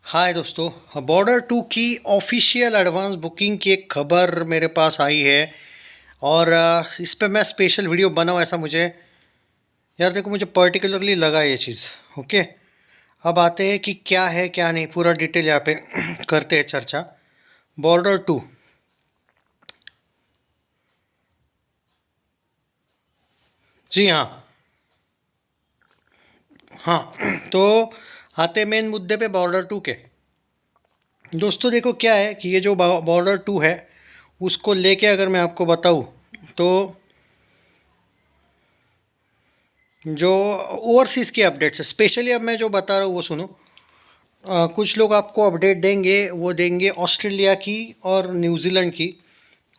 हाय दोस्तों, बॉर्डर 2 की official advance booking की एक खबर मेरे पास आई है। और इस पे मैं स्पेशल वीडियो बनाऊँ ऐसा मुझे, यार देखो, मुझे पर्टिकुलरली लगा ये चीज़। ओके, अब आते हैं कि क्या है क्या नहीं, पूरा डिटेल यहाँ पे करते हैं चर्चा। बॉर्डर 2, जी हाँ। हाँ तो आते मेन मुद्दे पे बॉर्डर 2 के। दोस्तों देखो, क्या है कि ये जो बॉर्डर 2 है, उसको लेके अगर मैं आपको बताऊँ तो जो ओवरसीज़ की अपडेट्स है, स्पेशली अब मैं जो बता रहा हूँ वो सुनो। कुछ लोग आपको अपडेट देंगे, वो देंगे ऑस्ट्रेलिया की और न्यूजीलैंड की।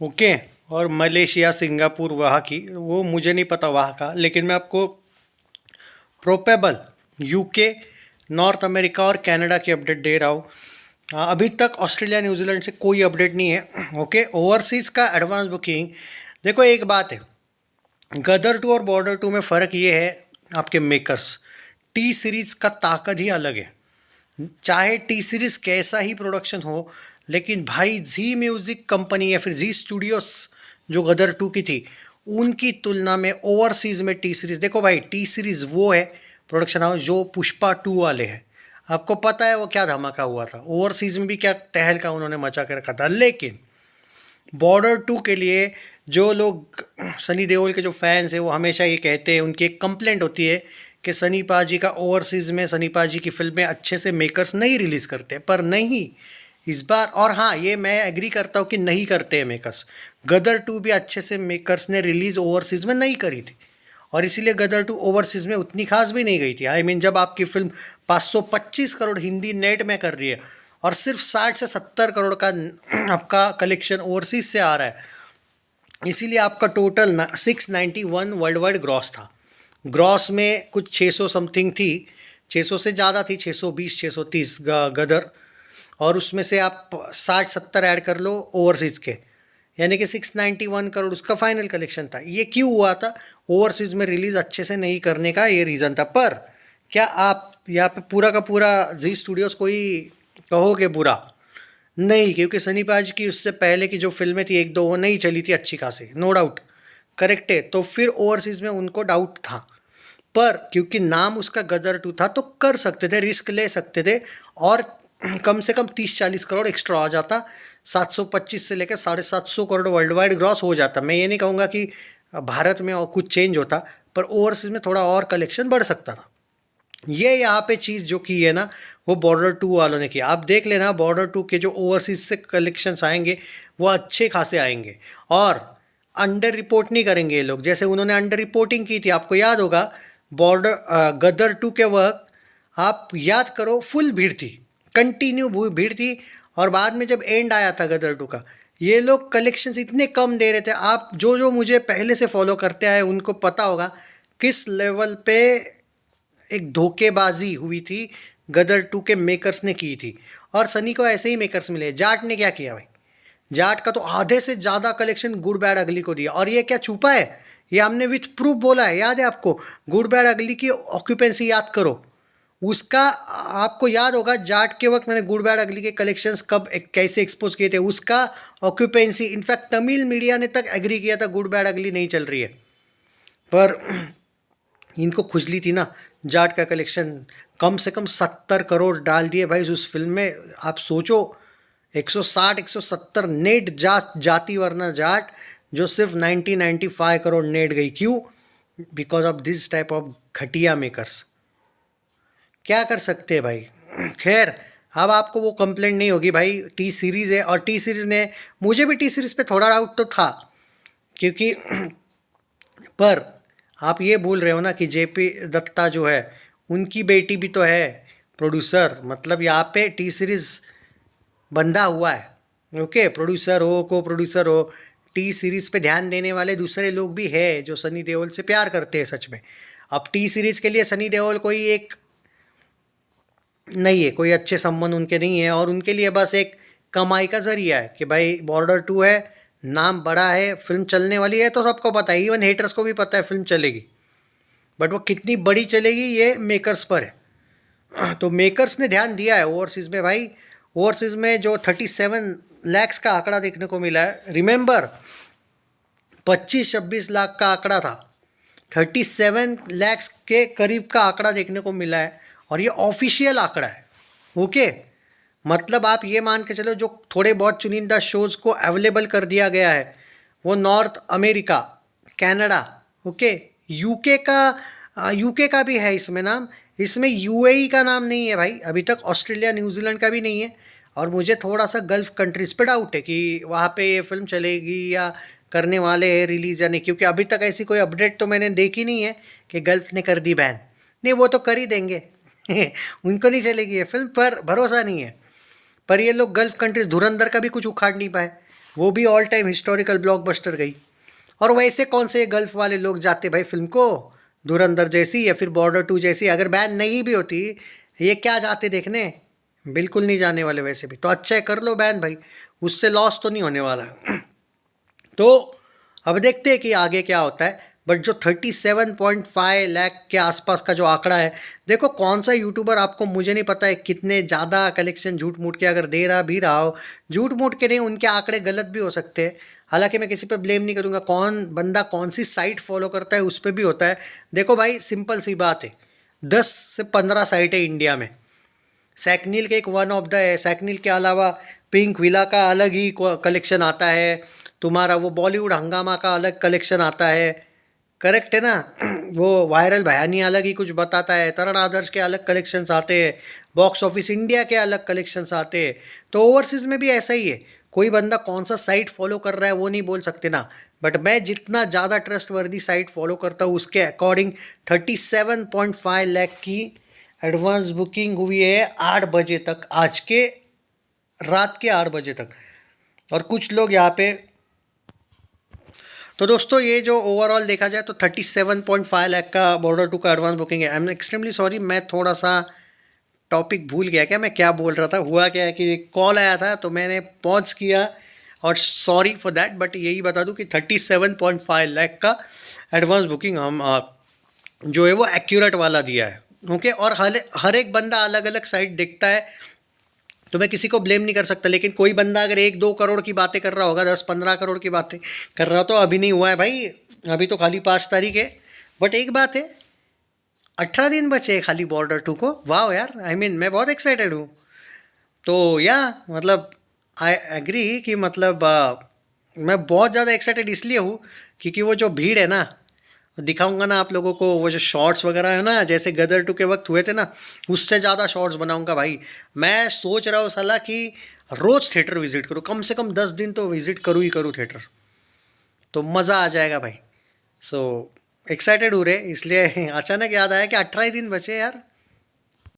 ओके, और मलेशिया, सिंगापुर, वहाँ की वो मुझे नहीं पता वहाँ का, लेकिन मैं आपको प्रोपेबल यूके, नॉर्थ अमेरिका और कनाडा की अपडेट दे रहा हूँ। अभी तक ऑस्ट्रेलिया, न्यूजीलैंड से कोई अपडेट नहीं है। ओके, ओवरसीज़ का एडवांस बुकिंग। देखो एक बात है, गदर 2 और बॉर्डर 2 में फ़र्क ये है, आपके मेकर्स। टी सीरीज़ का ताकत ही अलग है। चाहे टी सीरीज़ कैसा ही प्रोडक्शन हो, लेकिन भाई जी म्यूज़िक कंपनी या फिर जी स्टूडियोस जो गदर 2 की थी, उनकी तुलना में ओवरसीज़ में टी सीरीज़, देखो भाई, टी सीरीज़ वो है प्रोडक्शन हाउस जो पुष्पा 2 वाले हैं। आपको पता है वो क्या धमाका हुआ था, ओवरसीज़ में भी क्या तहलका उन्होंने मचा के रखा था। लेकिन बॉर्डर 2 के लिए जो लोग सनी देओल के जो फैंस हैं, वो हमेशा ये कहते हैं, उनकी एक कंप्लेंट होती है कि सनी पाजी का ओवरसीज़ में सनी पाजी की फिल्में अच्छे से मेकर्स नहीं रिलीज़ करते। पर नहीं, इस बार, और हाँ, ये मैं एग्री करता हूँ कि नहीं करते हैं मेकर्स। गदर 2 भी अच्छे से मेकर्स ने रिलीज़ ओवरसीज़ में नहीं करी थी, और इसीलिए गदर 2 ओवरसीज़ में उतनी खास भी नहीं गई थी। आई मीन, जब आपकी फिल्म 525 करोड़ हिंदी नेट में कर रही है और सिर्फ 60 से 70 करोड़ का आपका कलेक्शन ओवरसीज़ से आ रहा है, इसीलिए आपका टोटल 691 वर्ल्ड वाइड ग्रॉस था। ग्रॉस में कुछ 600 समथिंग थी, 600 से ज़्यादा थी, 620 630 गदर। और उसमें से आप 60-70 ऐड कर लो ओवरसीज़ के, यानी कि 691 करोड़ उसका फाइनल कलेक्शन था। ये क्यों हुआ था? ओवरसीज़ में रिलीज़ अच्छे से नहीं करने का ये रीज़न था। पर क्या आप यहाँ पे पूरा का पूरा जी स्टूडियोज़ को ही कहोगे बुरा? नहीं, क्योंकि सनी पाजी की उससे पहले की जो फिल्में थी, एक दो, वो नहीं चली थी अच्छी खासी, नो डाउट, करेक्ट है। तो फिर ओवरसीज़ में उनको डाउट था, पर क्योंकि नाम उसका गदर 2 था तो कर सकते थे, रिस्क ले सकते थे, और कम से कम 30-40 करोड़ एक्स्ट्रा आ जाता। 725 से लेकर 750 करोड़ वर्ल्ड वाइड ग्रॉस हो जाता। मैं ये नहीं कहूँगा कि भारत में और कुछ चेंज होता, पर ओवरसीज़ में थोड़ा और कलेक्शन बढ़ सकता था। ये यहाँ पे चीज़ जो की है ना, वो बॉर्डर 2 वालों ने की। आप देख लेना, बॉर्डर 2 के जो ओवरसीज से कलेक्शंस आएंगे, वो अच्छे खासे आएंगे, और अंडर रिपोर्ट नहीं करेंगे ये लोग, जैसे उन्होंने अंडर रिपोर्टिंग की थी। आपको याद होगा, बॉर्डर गदर 2 के वक्त, आप याद करो, फुल भीड़ थी, कंटिन्यू भीड़ थी। और बाद में जब एंड आया था गदर 2 का, ये लोग कलेक्शंस इतने कम दे रहे थे। आप जो मुझे पहले से फॉलो करते आए, उनको पता होगा किस लेवल पे एक धोखेबाजी हुई थी गदर 2 के मेकर्स ने की थी। और सनी को ऐसे ही मेकर्स मिले। जाट ने क्या किया भाई? जाट का तो आधे से ज़्यादा कलेक्शन गुड बैड अगली को दिया, और ये क्या छुपा है, ये हमने विथ प्रूफ बोला है। याद है आपको? गुड बैड अगली की ऑक्यूपेंसी याद करो, उसका आपको याद होगा, जाट के वक्त मैंने गुड बैड अगली के कलेक्शंस कब कैसे एक्सपोज किए थे, उसका ऑक्यूपेंसी, इनफैक्ट तमिल मीडिया ने तक एग्री किया था गुड बैड अगली नहीं चल रही है। पर इनको खुजली थी ना, जाट का कलेक्शन कम से कम 70 करोड़ डाल दिए भाई उस फिल्म में। आप सोचो, 160 170 नेट जाती, वरना जाट, जो सिर्फ 95 करोड़ नेट गई। क्यों? Because of this type of घटिया मेकर्स। क्या कर सकते हैं भाई? खैर, अब आपको वो कंप्लेंट नहीं होगी भाई, टी सीरीज़ है, और टी सीरीज़ ने, मुझे भी टी सीरीज़ पे थोड़ा डाउट तो था, क्योंकि पर आप ये भूल रहे हो ना कि जेपी दत्ता जो है, उनकी बेटी भी तो है प्रोड्यूसर। मतलब यहाँ पे टी सीरीज़ बंधा हुआ है। ओके, प्रोड्यूसर हो, को प्रोड्यूसर हो, टी सीरीज़ पे ध्यान देने वाले दूसरे लोग भी हैं जो सनी देओल से प्यार करते हैं सच में। अब टी सीरीज़ के लिए सनी देओल कोई एक नहीं है, कोई अच्छे संबंध उनके नहीं है, और उनके लिए बस एक कमाई का जरिया है कि भाई बॉर्डर 2 है, नाम बड़ा है, फिल्म चलने वाली है, तो सबको पता है, इवन हेटर्स को भी पता है फिल्म चलेगी। बट वो कितनी बड़ी चलेगी, ये मेकर्स पर है। तो मेकर्स ने ध्यान दिया है ओवरसीज़ में भाई। ओवरसीज़ में जो 37 लैक्स का आंकड़ा देखने को मिला है, रिमेंबर 25-26 लाख का आंकड़ा था, 37 लैक्स के करीब का आंकड़ा देखने को मिला है, और ये ऑफिशियल आंकड़ा है। ओके, मतलब आप ये मान के चलो जो थोड़े बहुत चुनिंदा शोज़ को अवेलेबल कर दिया गया है वो north America, Canada, okay, UK का भी है इसमें नाम, इसमें यूएई का नाम नहीं है भाई अभी तक, ऑस्ट्रेलिया न्यूजीलैंड का भी नहीं है। और मुझे थोड़ा सा गल्फ़ कंट्रीज़ पे डाउट है कि वहाँ पे ये फिल्म चलेगी या करने वाले हैं रिलीज़ या नहीं, क्योंकि अभी तक ऐसी कोई अपडेट तो मैंने देखी नहीं है कि गल्फ़ ने कर दी बैन। नहीं, वो तो कर ही देंगे उनको नहीं चलेगी ये फिल्म, पर भरोसा नहीं है। पर ये लोग गल्फ़ कंट्रीज, धुरंधर का भी कुछ उखाड़ नहीं पाए, वो भी ऑल टाइम हिस्टोरिकल ब्लॉकबस्टर गई। और वैसे कौन से गल्फ़ वाले लोग जाते भाई फिल्म को, धुरंधर जैसी या फिर बॉर्डर 2 जैसी, अगर बैन नहीं भी होती ये क्या जाते देखने, बिल्कुल नहीं जाने वाले वैसे भी। तो अच्छा है, कर लो बैन भाई, उससे लॉस तो नहीं होने वाला। तो अब देखते हैं कि आगे क्या होता है। बट जो 37.5 लाख के आसपास का जो आंकड़ा है, देखो कौन सा यूट्यूबर आपको, मुझे नहीं पता है कितने ज़्यादा कलेक्शन झूठ मूठ के अगर दे रहा भी रहा हो, झूठ मूठ के नहीं, उनके आंकड़े गलत भी हो सकते हैं। हालांकि मैं किसी पे ब्लेम नहीं करूँगा, कौन बंदा कौन सी साइट फॉलो करता है उस पर भी होता है। देखो भाई सिंपल सी बात है, 10 से 15 साइट है इंडिया में, सैकनील के एक वन ऑफ द है, सैकनील के अलावा पिंक विला का अलग ही कलेक्शन आता है, तुम्हारा वो बॉलीवुड हंगामा का अलग कलेक्शन आता है, करेक्ट है ना, वो वायरल बयानी अलग ही कुछ बताता है, तरण आदर्श के अलग कलेक्शंस आते हैं, बॉक्स ऑफिस इंडिया के अलग कलेक्शंस आते हैं। तो ओवरसीज़ में भी ऐसा ही है, कोई बंदा कौन सा साइट फॉलो कर रहा है वो नहीं बोल सकते ना। बट मैं जितना ज़्यादा ट्रस्ट वर्दी साइट फॉलो करता हूँ उसके अकॉर्डिंग 37.5 लाख की एडवांस बुकिंग हुई है 8 बजे तक, आज के रात के 8 बजे तक। और कुछ लोग यहाँ पे, तो दोस्तों ये जो ओवरऑल देखा जाए तो 37.5 लाख का बॉर्डर 2 का एडवांस बुकिंग है। आई एम एक्सट्रीमली सॉरी, मैं थोड़ा सा टॉपिक भूल गया, क्या मैं क्या बोल रहा था। हुआ क्या है कि कॉल आया था तो मैंने पॉज किया, और सॉरी फॉर दैट। बट यही बता दूं कि 37.5 लाख का एडवांस बुकिंग हम जो है वो एक्यूरेट वाला दिया है। ओके, और हर एक बंदा अलग अलग साइट देखता है, तो मैं किसी को ब्लेम नहीं कर सकता। लेकिन कोई बंदा अगर 1-2 करोड़ की बातें कर रहा होगा, 10-15 करोड़ की बातें कर रहा हो, तो अभी नहीं हुआ है भाई, अभी तो खाली 5 तारीख है। बट एक बात है, 18 दिन बचे हैं खाली बॉर्डर 2 को। वाह यार, आई मीन मैं बहुत एक्साइटेड हूँ। तो या मतलब आई एग्री कि मतलब मैं बहुत ज़्यादा एक्साइटेड इसलिए हूँ क्योंकि वो जो भीड़ है ना, दिखाऊंगा ना आप लोगों को, वो जो शॉर्ट्स वगैरह है ना, जैसे गदर 2 के वक्त हुए थे ना, उससे ज़्यादा शॉर्ट्स बनाऊंगा भाई। मैं सोच रहा हूँ साला कि रोज़ थिएटर विजिट करूँ, कम से कम 10 दिन तो विजिट करूँ ही करूँ थिएटर, तो मज़ा आ जाएगा भाई। सो एक्साइटेड हो रहे, इसलिए अचानक याद आया कि 18 ही दिन बचे यार।